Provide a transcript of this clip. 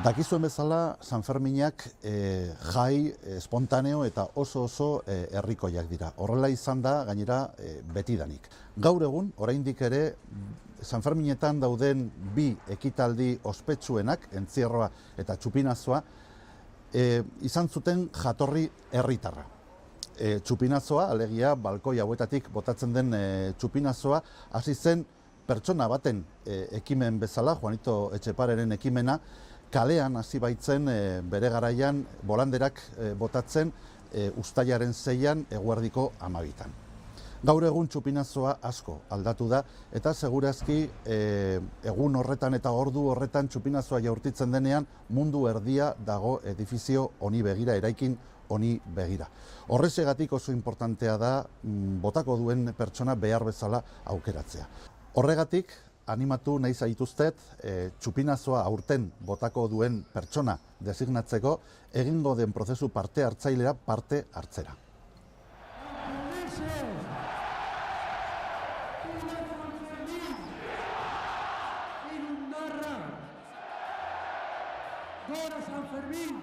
Dakizuen bezala, San Ferminak jai, espontaneo eta oso herrikoiak dira. Horrela izan da, gainera, betidanik. Gaur egun, oraindik ere, San Ferminetan dauden bi ekitaldi ospetsuenak, entzierroa eta txupinazoa, izan zuten jatorri herritarra. Txupinazoa, alegia, balkoi hauetatik botatzen den txupinazoa, hasi zen pertsona baten ekimen bezala, Juanito Etxepareren ekimena, kalean hasi baitzen bere garaian bolanderak botatzen uztailaren 6an eguerdiko 12an. Gaur egun txupinazoa asko aldatu da eta segurazki egun horretan eta ordu horretan txupinazoa jaurtitzen denean mundu erdia dago edifizio honi begira, eraikin honi begira. Horrexegatik oso importantea da botako duen pertsona behar bezala aukeratzea. Horregatik, animatu nahi zaituztet, txupinazoa aurten botako duen pertsona designatzeko, egingo den prozesu parte hartzailera parte hartzera. Gora San Fermín!